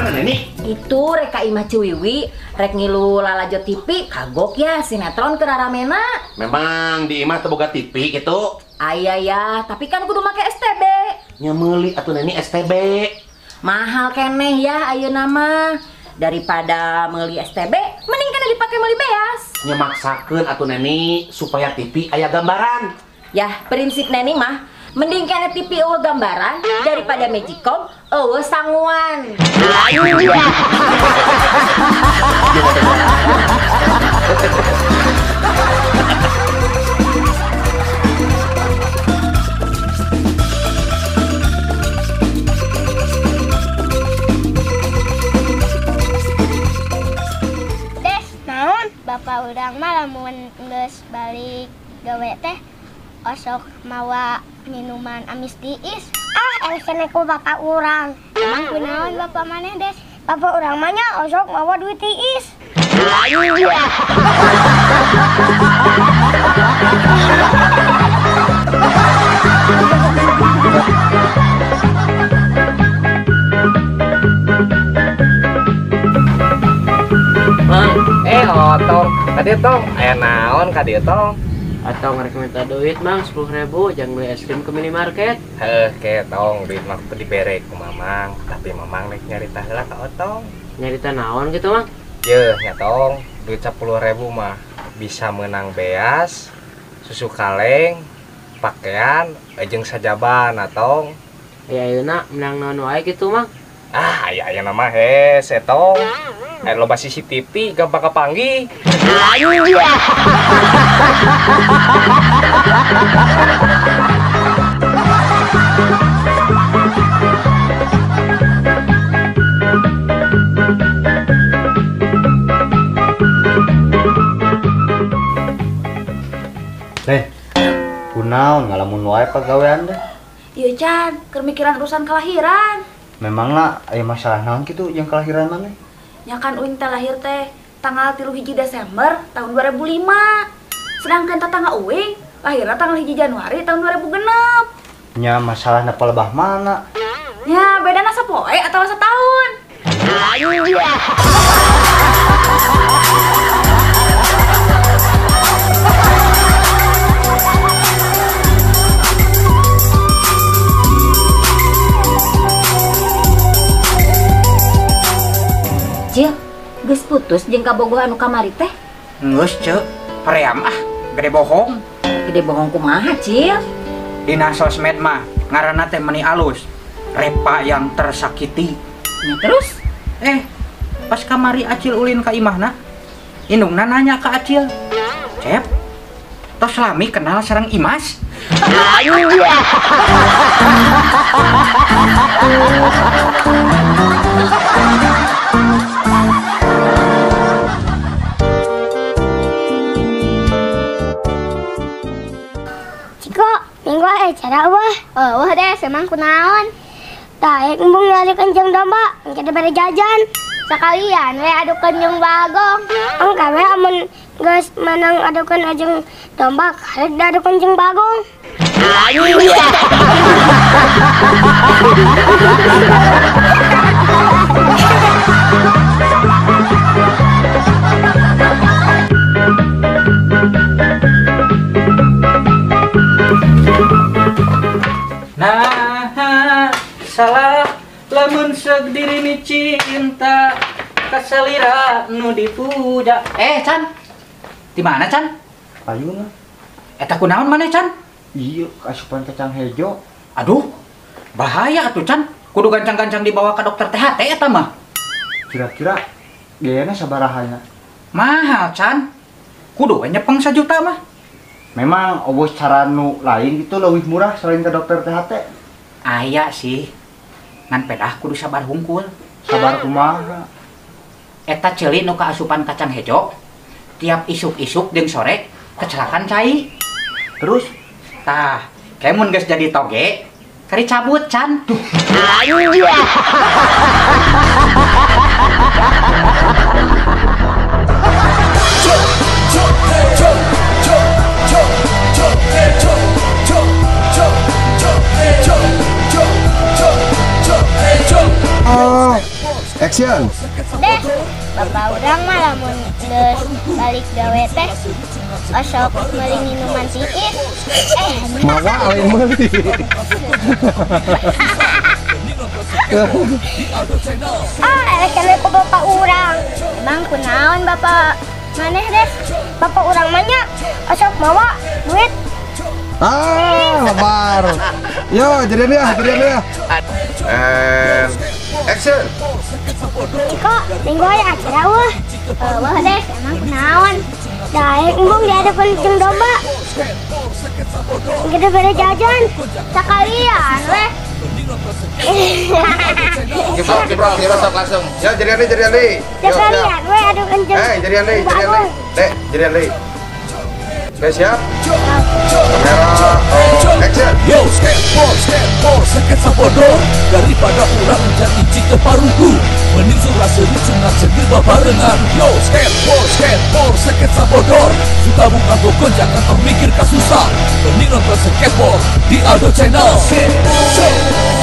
Mana Neni? Itu reka Imah Ciwiwi rek ngilu lalajo TV kagok ya sinetron keraramena. Memang di imah teboga TV gitu. Aya ya, tapi kan kudu make STB. Nya meuli atuh Neni STB. Mahal keneh ya ayeuna mah. Daripada meuli STB, mending kana dipake meuli beas. Nya maksakeun atuh Neni supaya TV aya gambaran. Ya, prinsip Neni mah mending kana TV eueuh gambaran daripada Magicom eueuh sanguan. Des, naon? Bapak urang mah lamun geus balik gawe teh osok mawa minuman amis tiis. Ah, elesene ku bapak urang. Emang kunaon bapak maneh, Des? Bapak urang mah nya osok mawa duit tiis. Otong, kadieu tong, aya naon kadieu tong? Atau ngerek minta duit mang 10.000 jangan beli es krim ke minimarket. Heuh, ke tong duit mah dibere ku Mamang, tapi Mamang nek nyarita heula ka Otong. Nyarita naon gitu mang? Yeuh, nya tong, duit 10.000 mah bisa menang beas, susu kaleng, pakaian, jeung sajaban atong. Ya ayeuna menang naon wae gitu mang. Ah, aya nama hes etong. Loba CCTV gampang kepanggih. Kunaon ngalamun wae pagawean deh. Iya Chan, kemikiran urusan kelahiran. Memangna aya masalah naon kitu yang kelahiran maneh? Ya kan uing teh lahir teh tanggal 3 Desember tahun 2005. Sedangkan tetangga uing lahirnya tanggal 1 Januari tahun 2006. Nya masalah na palebah mana? Ya bedana sapoe atau setahun. Cil, geus putus jeung kabogoh anu kamari teh. Ngeus ceuk, paream ah, gede bohong. Gede bohong kumaha, Cil? Dina sosmed mah ngaranna teh meni alus. Repa yang tersakiti. Ya terus? Pas kamari Acil ulin ka imahna, indungna nanya ka Acil, "Cep, tos lami kenal sareng Imas?" Ciko, minggu cara wah. Wah deh, semang kunaon. Taek embung nyari kenceng domba, kita bere jajan. Sekalian we adu kenceng bagong. Engka we amun geus menang adukeun ajeng domba, karek da adu kenceng bagong. Nah, salah lamun seug diri ni cinta kasalira nu dipuja. Chan. Di mana Chan? Payuna. Eta kunaon maneh Chan? Iya, asupan kacang hejo. Aduh, bahaya atuh Chan. Kudu gancang-gancang dibawa ke dokter THT eta mah. Kira-kira biayana sabarahana? Mahal Chan. Kudu we nyepeng 1 juta mah. Memang obos cara nu lain itu lebih murah selain ke dokter THT. Aya sih. Ngan pedah kudu sabar hungkul. Sabar kumaha? Eta ceuli nu kaasupan kacang hejo. Tiap isuk-isuk jeung sore kecelakaan cai. Terus? Tah, kemun geus jadi toge, kari cabut Chan. Tuh. Action. Des, bapak urang mah lamun geus balik gawe teh osok meuli minuman tiis. Mawa lain meuli. Elek-elek ku bapak urang. Emang kunaon bapak maneh Des? Bapak urang mah nya osok mawa duit. Lebar. Yo, jadian ya. And action. Ciko, minggu aya acara wah. Wah Des, emang kunaon? Daek embung diadakeun jeung domba. Kita bere jajan sakalian weh. Kiprol sok langsung. Ya jadian deui. Sekalian weh adu kenceng. Jadian deui. Dek, jadian deui. Oke, siap. Kamera, action. Yo, skateboard, sakit sabodor. Daripada urang jadi cita paruku. Mending surah serucungan segil babarengan. Yo, skateboard, sakit sabodor. Suka buka gokon, jangan memikir kasusah. Mending nonton skateboard di Aldo Channel. Skateboard.